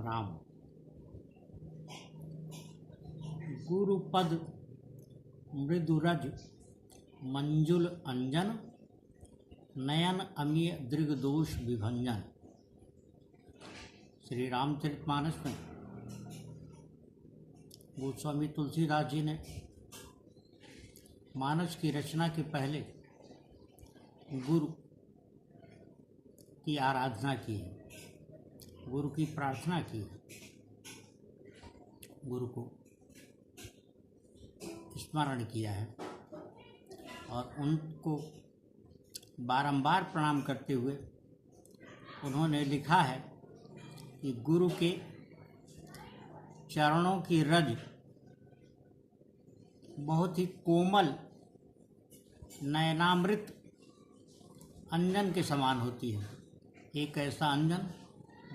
राम। गुरुपद मृदुरज मंजुल अंजन, नयन अमीय दृगदोष विभंजन। श्री रामचरितमानस में गोस्वामी तुलसीदास जी ने मानस की रचना के पहले गुरु की आराधना की है, गुरु की प्रार्थना की है, गुरु को स्मरण किया है और उनको बारंबार प्रणाम करते हुए उन्होंने लिखा है कि गुरु के चरणों की रज बहुत ही कोमल नयनामृत अंजन के समान होती है। एक ऐसा अंजन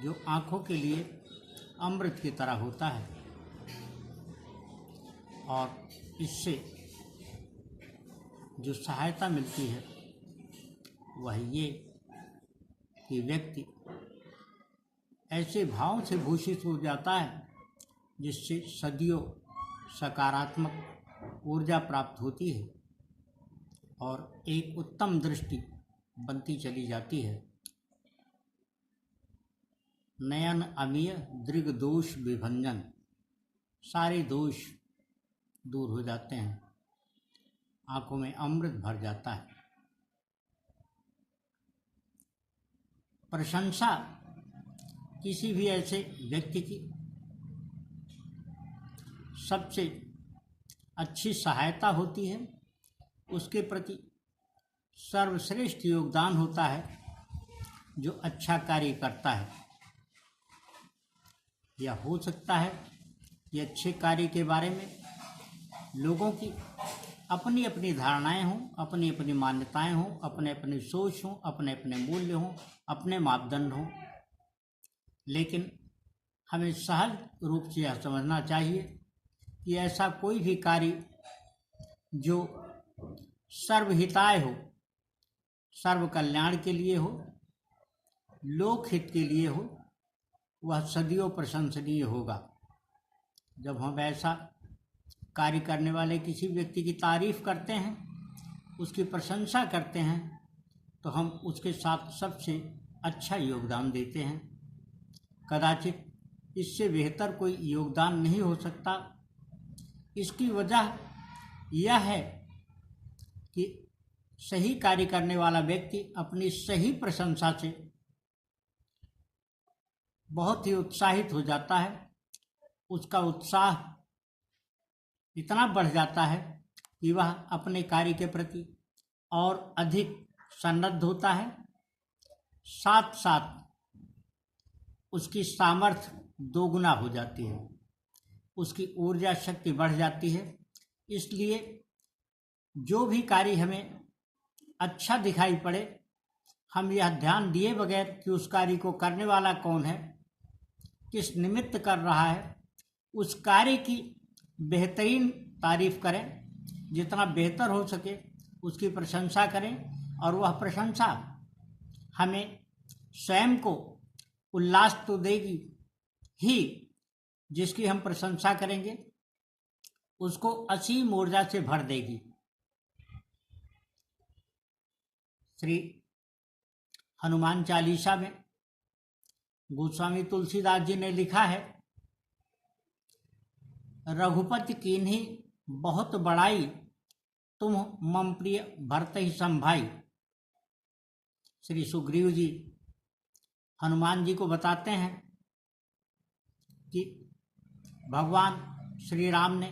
जो आँखों के लिए अमृत की तरह होता है और इससे जो सहायता मिलती है वह ये कि व्यक्ति ऐसे भाव से भूषित हो जाता है जिससे सदियों सकारात्मक ऊर्जा प्राप्त होती है और एक उत्तम दृष्टि बनती चली जाती है। नयन अमीय दृग दोष विभंजन, सारे दोष दूर हो जाते हैं, आंखों में अमृत भर जाता है। प्रशंसा किसी भी ऐसे व्यक्ति की सबसे अच्छी सहायता होती है, उसके प्रति सर्वश्रेष्ठ योगदान होता है जो अच्छा कार्य करता है। यह हो सकता है कि अच्छे कार्य के बारे में लोगों की अपनी अपनी धारणाएं हों, अपनी अपनी मान्यताएं हों, अपने अपने सोच हों, अपने अपने मूल्य हों, अपने मापदंड हों, लेकिन हमें सहज रूप से यह समझना चाहिए कि ऐसा कोई भी कार्य जो सर्वहिताय हो, सर्व कल्याण के लिए हो, लोकहित के लिए हो, वह सदियों प्रशंसनीय होगा। जब हम ऐसा कार्य करने वाले किसी व्यक्ति की तारीफ करते हैं, उसकी प्रशंसा करते हैं, तो हम उसके साथ सबसे अच्छा योगदान देते हैं। कदाचित इससे बेहतर कोई योगदान नहीं हो सकता। इसकी वजह यह है कि सही कार्य करने वाला व्यक्ति अपनी सही प्रशंसा से बहुत ही उत्साहित हो जाता है। उसका उत्साह इतना बढ़ जाता है कि वह अपने कार्य के प्रति और अधिक सन्नद्ध होता है, साथ साथ उसकी सामर्थ्य दोगुना हो जाती है, उसकी ऊर्जा शक्ति बढ़ जाती है। इसलिए जो भी कार्य हमें अच्छा दिखाई पड़े, हम यह ध्यान दिए बगैर कि उस कार्य को करने वाला कौन है, किस निमित्त कर रहा है, उस कार्य की बेहतरीन तारीफ करें, जितना बेहतर हो सके उसकी प्रशंसा करें और वह प्रशंसा हमें स्वयं को उल्लास तो देगी ही, जिसकी हम प्रशंसा करेंगे उसको असीम ऊर्जा से भर देगी। श्री हनुमान चालीसा में गोस्वामी तुलसीदास जी ने लिखा है, रघुपति कीन्ही बहुत बड़ाई, तुम मम प्रिय भरत ही संभाई। श्री सुग्रीव जी हनुमान जी को बताते हैं कि भगवान श्री राम ने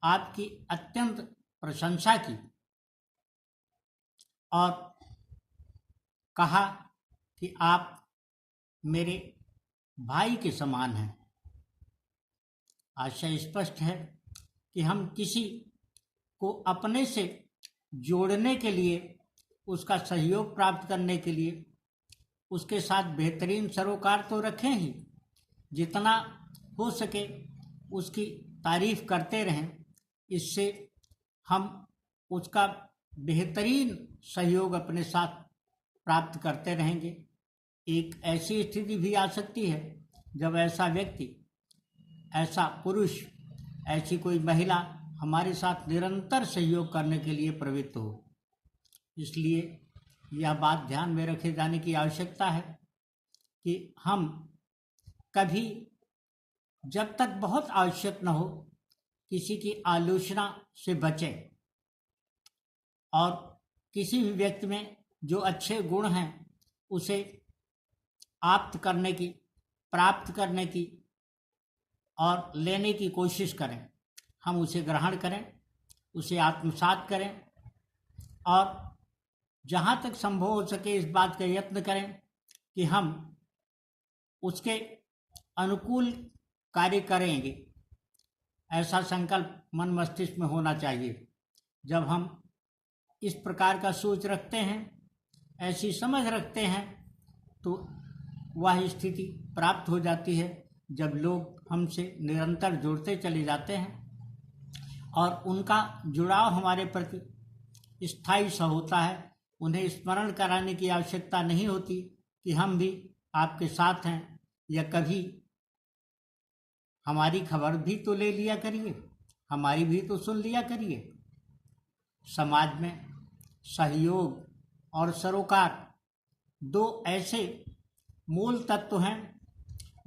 आपकी अत्यंत प्रशंसा की और कहा कि आप मेरे भाई के समान हैं। आशय स्पष्ट है कि हम किसी को अपने से जोड़ने के लिए, उसका सहयोग प्राप्त करने के लिए उसके साथ बेहतरीन सरोकार तो रखें ही, जितना हो सके उसकी तारीफ करते रहें। इससे हम उसका बेहतरीन सहयोग अपने साथ प्राप्त करते रहेंगे। एक ऐसी स्थिति भी आ सकती है जब ऐसा व्यक्ति, ऐसा पुरुष, ऐसी कोई महिला हमारे साथ निरंतर सहयोग करने के लिए प्रवृत्त हो। इसलिए यह बात ध्यान में रखे जाने की आवश्यकता है कि हम कभी, जब तक बहुत आवश्यक न हो, किसी की आलोचना से बचें और किसी भी व्यक्ति में जो अच्छे गुण हैं उसे प्राप्त करने की और लेने की कोशिश करें। हम उसे ग्रहण करें, उसे आत्मसात करें और जहाँ तक संभव हो सके इस बात का यत्न करें कि हम उसके अनुकूल कार्य करेंगे। ऐसा संकल्प मन मस्तिष्क में होना चाहिए। जब हम इस प्रकार का सोच रखते हैं, ऐसी समझ रखते हैं, तो वह स्थिति प्राप्त हो जाती है जब लोग हमसे निरंतर जुड़ते चले जाते हैं और उनका जुड़ाव हमारे प्रति स्थायी सा होता है। उन्हें स्मरण कराने की आवश्यकता नहीं होती कि हम भी आपके साथ हैं, या कभी हमारी खबर भी तो ले लिया करिए, हमारी भी तो सुन लिया करिए। समाज में सहयोग और सरोकार दो ऐसे मूल तत्व हैं,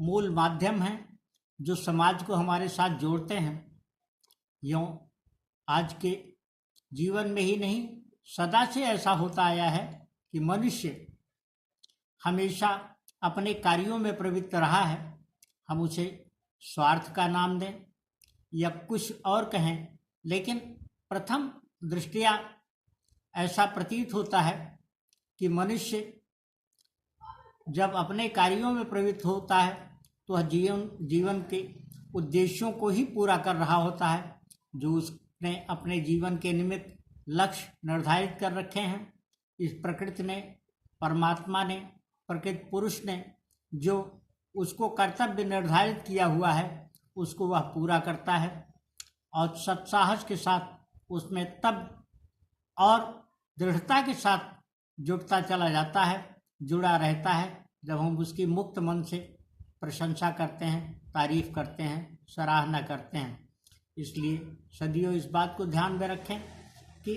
मूल माध्यम हैं जो समाज को हमारे साथ जोड़ते हैं। यूँ आज के जीवन में ही नहीं, सदा से ऐसा होता आया है कि मनुष्य हमेशा अपने कार्यों में प्रवृत्त रहा है। हम उसे स्वार्थ का नाम दें या कुछ और कहें, लेकिन प्रथम दृष्टया ऐसा प्रतीत होता है कि मनुष्य जब अपने कार्यों में प्रवृत्त होता है तो वह जीवन के उद्देश्यों को ही पूरा कर रहा होता है जो उसने अपने जीवन के निमित्त लक्ष्य निर्धारित कर रखे हैं। इस प्रकृति ने, परमात्मा ने, प्रकृति पुरुष ने जो उसको कर्तव्य निर्धारित किया हुआ है उसको वह पूरा करता है और सत्साहस के साथ उसमें तब और दृढ़ता के साथ जुड़ता चला जाता है, जुड़ा रहता है जब हम उसकी मुक्त मन से प्रशंसा करते हैं, तारीफ करते हैं, सराहना करते हैं। इसलिए सदियों इस बात को ध्यान में रखें कि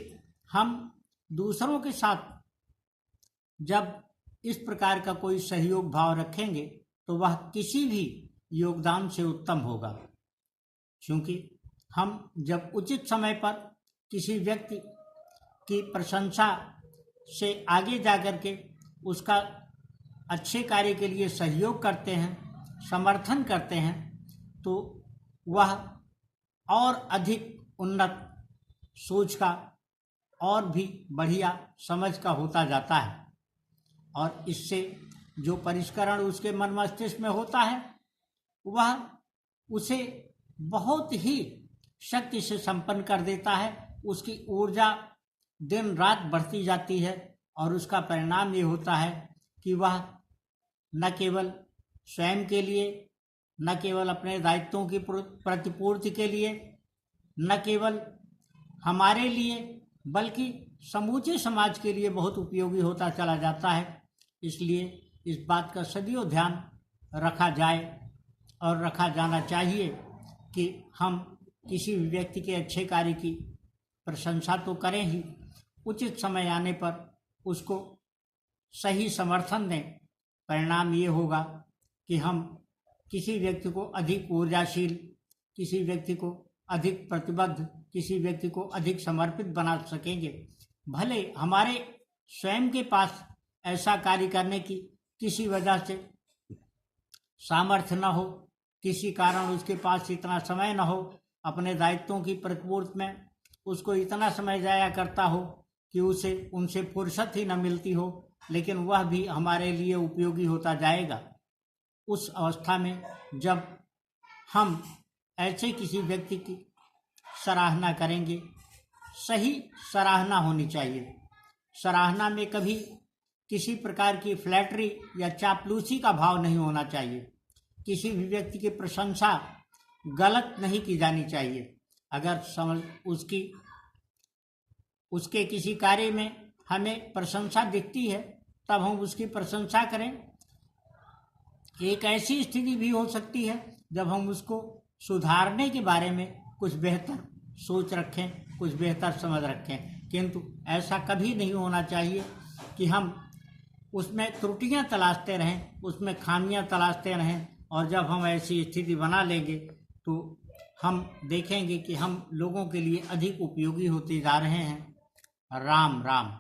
हम दूसरों के साथ जब इस प्रकार का कोई सहयोग भाव रखेंगे तो वह किसी भी योगदान से उत्तम होगा। क्योंकि हम जब उचित समय पर किसी व्यक्ति की प्रशंसा से आगे जाकर के उसका अच्छे कार्य के लिए सहयोग करते हैं, समर्थन करते हैं, तो वह और अधिक उन्नत सोच का और भी बढ़िया समझ का होता जाता है और इससे जो परिष्करण उसके मन मस्तिष्क में होता है वह उसे बहुत ही शक्ति से संपन्न कर देता है। उसकी ऊर्जा दिन रात बढ़ती जाती है और उसका परिणाम ये होता है कि वह न केवल स्वयं के लिए, न केवल अपने दायित्वों की प्रतिपूर्ति के लिए, न केवल हमारे लिए बल्कि समूचे समाज के लिए बहुत उपयोगी होता चला जाता है। इसलिए इस बात का सदियों ध्यान रखा जाए और रखा जाना चाहिए कि हम किसी भी व्यक्ति के अच्छे कार्य की प्रशंसा तो करें ही, उचित समय आने पर उसको सही समर्थन दें। परिणाम ये होगा कि हम किसी व्यक्ति को अधिक ऊर्जाशील, किसी व्यक्ति को अधिक प्रतिबद्ध, किसी व्यक्ति को अधिक समर्पित बना सकेंगे। भले हमारे स्वयं के पास ऐसा कार्य करने की किसी वजह से सामर्थ्य न हो, किसी कारण उसके पास इतना समय न हो, अपने दायित्वों की प्रतिपूर्ति में उसको इतना समय जाया करता हो कि उसे उनसे फुर्सत ही न मिलती हो, लेकिन वह भी हमारे लिए उपयोगी होता जाएगा। उस अवस्था में जब हम ऐसे किसी व्यक्ति की सराहना करेंगे, सही सराहना होनी चाहिए। सराहना में कभी किसी प्रकार की फ्लैटरी या चापलूसी का भाव नहीं होना चाहिए। किसी भी व्यक्ति की प्रशंसा गलत नहीं की जानी चाहिए। अगर उसके किसी कार्य में हमें प्रशंसा दिखती है तब हम उसकी प्रशंसा करें। एक ऐसी स्थिति भी हो सकती है जब हम उसको सुधारने के बारे में कुछ बेहतर सोच रखें, कुछ बेहतर समझ रखें, किंतु ऐसा कभी नहीं होना चाहिए कि हम उसमें त्रुटियां तलाशते रहें, उसमें खामियां तलाशते रहें, और जब हम ऐसी स्थिति बना लेंगे तो हम देखेंगे कि हम लोगों के लिए अधिक उपयोगी होते जा रहे हैं। राम राम।